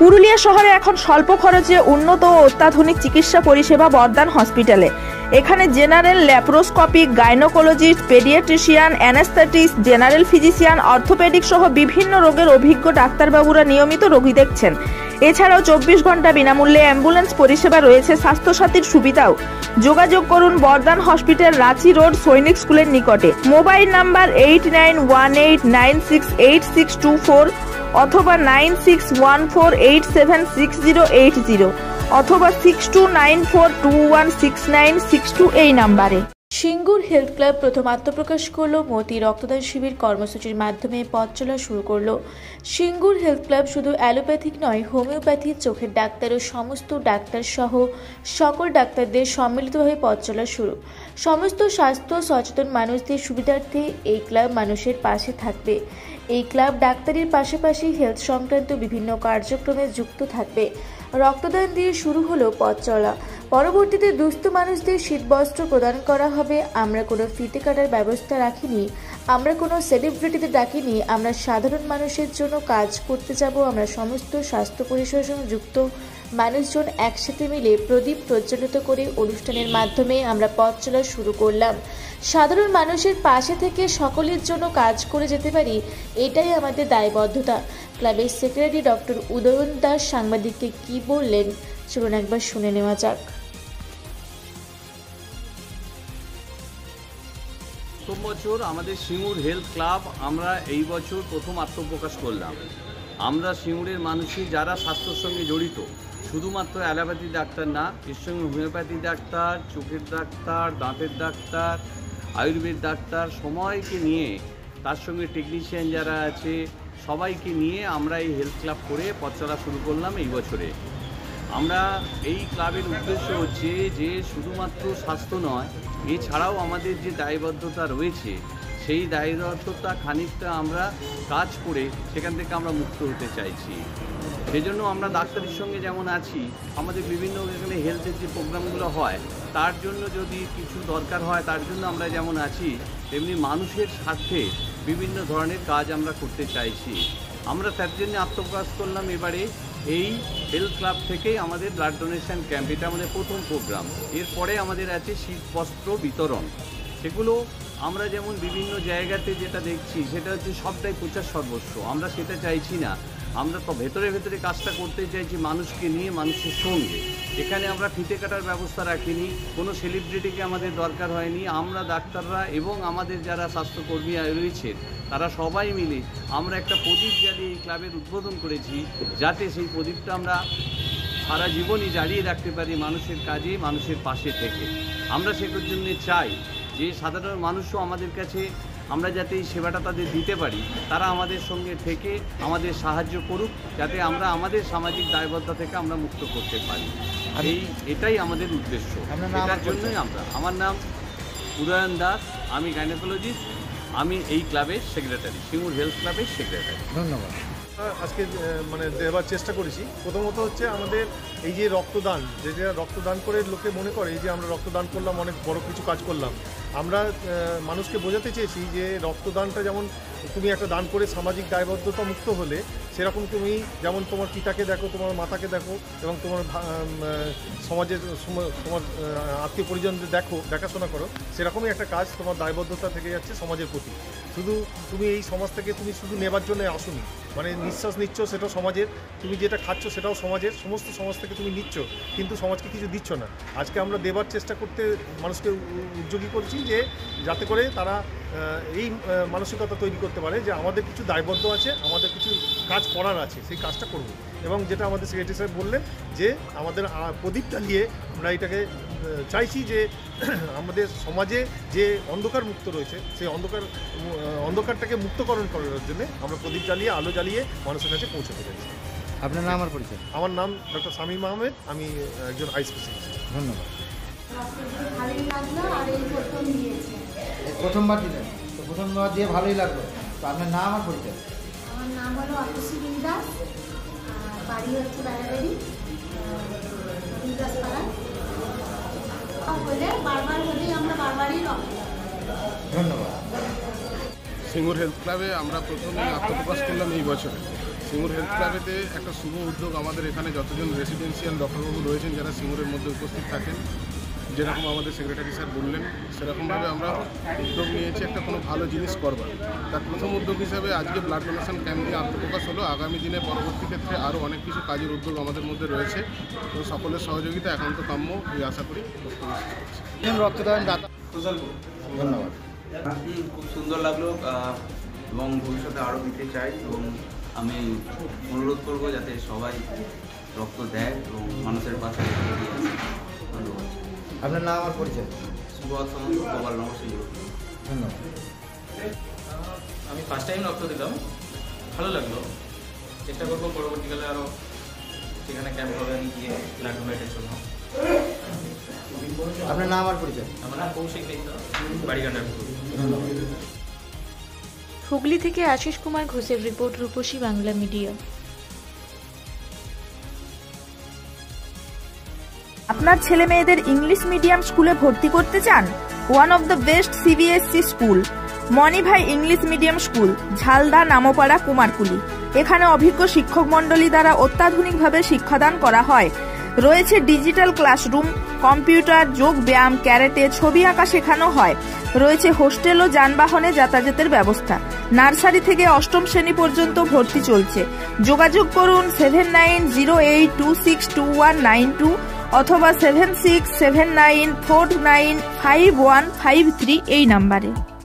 পুরুলিয়া শহরে এখন স্বল্প খরচে উন্নত ও অত্যাধুনিক চিকিৎসা পরিষেবা বর্দান হসপিটালে। এখানে general, laparoscopic, gynaecologist, paediatrician, anaesthetist, general physician, orthopaedic সহ বিভিন্ন রোগের অভিজ্ঞ ডাক্তারবাবুরা নিয়মিত রোগী দেখছেন। এছাড়াও 24 ঘন্টা বিনামূল্যে অ্যাম্বুলেন্স পরিষেবা রয়েছে, স্বাস্থ্যসাথীর সুবিধাও। যোগাযোগ করুন বর্দান হসপিটাল, রাঁচি রোড, সৈনিক স্কুলের নিকটে। মোবাইল নাম্বার 8918968624 অথবা 9614876080 অথবা 6294216962 এই নাম্বারে। সিঙ্গুর হেলথ ক্লাব প্রথম আত্মপ্রকাশ করলো। মোতি রক্তদান শিবির কর্মসূচির মাধ্যমে পথ চলা শুরু করলো। সিঙ্গুর হেলথ ক্লাব শুধু অ্যালোপ্যাথিক নয়, হোমিওপ্যাথি, চোখের ডাক্তার ও সমস্ত ডাক্তার সহ সকল ডাক্তারদের সম্মিলিতভাবে পথ চলা শুরু। সমস্ত স্বাস্থ্য সচেতন মানুষদের সুবিধার্থে এই ক্লাব মানুষের পাশে থাকবে। এই ক্লাব ডাক্তারির পাশাপাশি হেলথ সংক্রান্ত বিভিন্ন কার্যক্রমে যুক্ত থাকবে। রক্তদান দিয়ে শুরু হলো পথ চলা। পরবর্তীতে দুস্থ মানুষদের শীতবস্ত্র প্রদান করা হবে। আমরা কোনো ফিতে কাটার ব্যবস্থা রাখিনি, আমরা কোনো সেলিব্রিটিদের ডাকিনি, আমরা সাধারণ মানুষের জন্য কাজ করতে যাব। আমরা সমস্ত স্বাস্থ্য পরিষেবার সঙ্গে যুক্ত মানুষজন একসাথে মিলে প্রদীপ প্রজ্বলিত করে অনুষ্ঠানের মাধ্যমে আমরা পথ চলা শুরু করলাম। সাধারণ মানুষের পাশে থেকে সকলের জন্য কাজ করে যেতে পারি, এটাই আমাদের দায়বদ্ধতা। ক্লাবের সেক্রেটারি ডক্টর উদয়ন দাস সাংবাদিককে কি বললেন চলুন একবার শুনে নেওয়া যাক। প্রথম বছর আমাদের সিঙ্গুর হেলথ ক্লাব আমরা এই বছর প্রথম আত্মপ্রকাশ করলাম। আমরা সিঙ্গুরের মানুষই যারা স্বাস্থ্যের সঙ্গে জড়িত, শুধুমাত্র অ্যালোপ্যাথি ডাক্তার না, এর সঙ্গে হোমিওপ্যাথি ডাক্তার, চোখের ডাক্তার, দাঁতের ডাক্তার, আয়ুর্বেদ ডাক্তার সবাইকে নিয়ে, তার সঙ্গে টেকনিশিয়ান যারা আছে সবাইকে নিয়ে আমরা এই হেলথ ক্লাব করে পথ চলা শুরু করলাম এই বছরে। আমরা এই ক্লাবের উদ্দেশ্য হচ্ছে যে শুধুমাত্র স্বাস্থ্য নয়, এছাড়াও আমাদের যে দায়বদ্ধতা রয়েছে সেই দায়বদ্ধতা খানিকটা আমরা কাজ করে সেখান থেকে আমরা মুক্ত হতে চাইছি। সেজন্য আমরা ডাক্তারের সঙ্গে যেমন আছি, আমাদের বিভিন্ন এখানে হেলথের যে প্রোগ্রামগুলো হয় তার জন্য যদি কিছু দরকার হয় তার জন্য আমরা যেমন আছি, তেমনি মানুষের স্বার্থে বিভিন্ন ধরনের কাজ আমরা করতে চাইছি। আমরা তার জন্য আত্মপ্রকাশ করলাম এবারে এই হেলথ ক্লাব থেকেই আমাদের ব্লাড ডোনেশন ক্যাম্প। এটা আমাদের প্রথম প্রোগ্রাম। এরপরে আমাদের আছে শীতবস্ত্র বিতরণ। সেগুলো আমরা যেমন বিভিন্ন জায়গাতে যেটা দেখছি সেটা হচ্ছে সবটাই প্রচার সর্বস্ব। আমরা সেটা চাইছি না। আমরা তো ভেতরে ভেতরে কাজটা করতে চাইছি মানুষকে নিয়ে, মানুষের সঙ্গে। এখানে আমরা ফিতে কাটার ব্যবস্থা রাখিনি, কোনো সেলিব্রিটিকে আমাদের দরকার হয়নি। আমরা ডাক্তাররা এবং আমাদের যারা স্বাস্থ্যকর্মী রয়েছেন তারা সবাই মিলে আমরা একটা প্রদীপ জ্বালিয়ে এই ক্লাবের উদ্বোধন করেছি, যাতে সেই প্রদীপটা আমরা সারা জীবনই জ্বালিয়ে রাখতে পারি মানুষের কাজে, মানুষের পাশে থেকে। আমরা সেটার জন্য চাই যে সাধারণ মানুষও আমাদের কাছে আমরা যাতে এই সেবাটা তাদের দিতে পারি, তারা আমাদের সঙ্গে থেকে আমাদের সাহায্য করুক, যাতে আমরা আমাদের সামাজিক দায়বদ্ধতা থেকে আমরা মুক্ত করতে পারি। এটাই আমাদের উদ্দেশ্য। এটার জন্যই আমার নাম উদয়ন দাস, আমি গাইনোকোলজিস্ট, আমি এই ক্লাবের সেক্রেটারি, সিঙ্গুর হেলথ ক্লাবের সেক্রেটারি। ধন্যবাদ। আজকে দেওয়ার চেষ্টা করেছি। প্রথমত হচ্ছে আমাদের এই যে রক্তদান, যেটা রক্তদান করে লোকে মনে করে যে আমরা রক্তদান করলাম, অনেক বড় কিছু কাজ করলাম। আমরা মানুষকে বোঝাতে চেয়েছি যে রক্তদানটা যেমন তুমি একটা দান করে সামাজিক দায়বদ্ধতা মুক্ত হলে, সেরকম তুমি যেমন তোমার পিতাকে দেখো, তোমার মাতাকে দেখো এবং তোমার সমাজের তোমার আত্মীয় পরিজনদের দেখাশোনা করো, সেরকমই একটা কাজ তোমার দায়বদ্ধতা থেকে যাচ্ছে সমাজের প্রতি। শুধু তুমি এই সমাজ থেকে তুমি শুধু নেবার জন্য আসুনি, মানে নিঃশ্বাস নিচ্ছ সেটাও সমাজের, তুমি যেটা খাচ্ছ সেটাও সমাজের, সমস্ত সমাজ থেকে তুমি নিচ্ছ, কিন্তু সমাজকে কিছু দিচ্ছ না। আজকে আমরা দেবার চেষ্টা করতে মানুষকে উদ্যোগী করছি যে যাতে করে তারা এই মানসিকতা তৈরি করতে পারে যে আমাদের কিছু দায়বদ্ধ আছে, আমাদের কিছু কাজ করার আছে, সেই কাজটা করব। এবং যেটা আমাদের সেক্রেটারি সাহেব বললেন যে আমাদের প্রদীপটা নিয়ে আমরা এটাকে চাইছি যে আমাদের সমাজে যে অন্ধকার মুক্ত রয়েছে সেই অন্ধকারটাকে মুক্তকরণ করার জন্য আমরা প্রদীপ জ্বালিয়ে, আলো জ্বালিয়ে মানুষের কাছে পৌঁছতে চাইছি। আপনার নাম আর পরিচয়? আমার নাম ডক্টর শামীম আহমেদ, আমি একজন আই স্পেশালিস্ট। ধন্যবাদ। ভালোই লাগলো, আর এই প্রথম দিয়েছে। প্রথমবার দিলেন তো, প্রথমবার দিয়ে ভালোই লাগলো। তো আপনার নাম আর পরিচয়? আমার নাম হলো অতসী বিন্দাস, বাড়ি হচ্ছে বেড়াবেড়ি বিন্দাস পাড়া। হলে বারবার হলেই আমরা বারবারই রক্ত। ধন্যবাদ। সিঙ্গুর হেলথ ক্লাবে আমরা প্রথমে আত্মপ্রকাশ করলাম এই বছরে। সিঙ্গুর হেলথ ক্লাবেতে একটা শুভ উদ্যোগ। আমাদের এখানে যতজন রেসিডেন্সিয়াল ডক্টরবাবু রয়েছেন যারা সিঙ্গুরের মধ্যে উপস্থিত থাকেন, যেরকম আমাদের সেক্রেটারি স্যার বললেন সেরকমভাবে আমরা উদ্যোগ নিয়েছি একটা কোনো ভালো জিনিস করবার। তার প্রথম উদ্যোগ হিসাবে আজকে ব্লাড ডোনেশন ক্যাম্প নিয়ে আত্মপ্রকাশ হলো। আগামী দিনে পরবর্তী ক্ষেত্রে আরও অনেক কিছু কাজের উদ্যোগ আমাদের মধ্যে রয়েছে, তো সকলের সহযোগিতা একান্ত কাম্য এই আশা করি। রক্তদান দাতা ধন্যবাদ। খুব সুন্দর লাগলো এবং ভবিষ্যতে আরও দিতে চাই এবং আমি অনুরোধ করব যাতে সবাই রক্ত দেয় এবং মানুষের পাশে এগিয়ে আসে। ধন্যবাদ। আপনার নাম আর পরিচয়? সুভাষ সামন্ত, গোপাল নগর সিঙ্গুর। ধন্যবাদ। আমি ফার্স্ট টাইম রক্ত দিলাম, ভালো লাগলো। চেষ্টা করবো পরবর্তীকালে আরও সেখানে ক্যাম্প হবে আমি গিয়ে ব্লাড ডোনেটের জন্য। আপনার নাম আর পরিচয়? আমার নাম কৌশিক মিত্র, বাড়ি গান্ডারপুর। ধন্যবাদ। হুগলি থেকে আশিস কুমার ঘোষের রিপোর্ট, রূপসী বাংলা মিডিয়া। আপনার ছেলে মেয়েদের ইংলিশ মিডিয়াম স্কুলে ভর্তি করতে চান? One of the best CBSE school Manibhai English medium school, Jhalda, Nampara, Kumarkuli. এখানে অভিজ্ঞ শিক্ষক মণ্ডলী দ্বারা অত্যাধুনিকভাবে শিক্ষাদান করা হয়। রয়েছে ডিজিটাল ক্লাসরুম, কম্পিউটার, যোগ ব্যায়াম, ক্যারেটে, ছবি আঁকা শেখানো হয়। রয়েছে হোস্টেল ও যানবাহনে যাতায়াতের ব্যবস্থা। নার্সারি থেকে অষ্টম শ্রেণী পর্যন্ত ভর্তি চলছে। যোগাযোগ করুন 7908262192 অথবা 7679495153 এই নাম্বারে।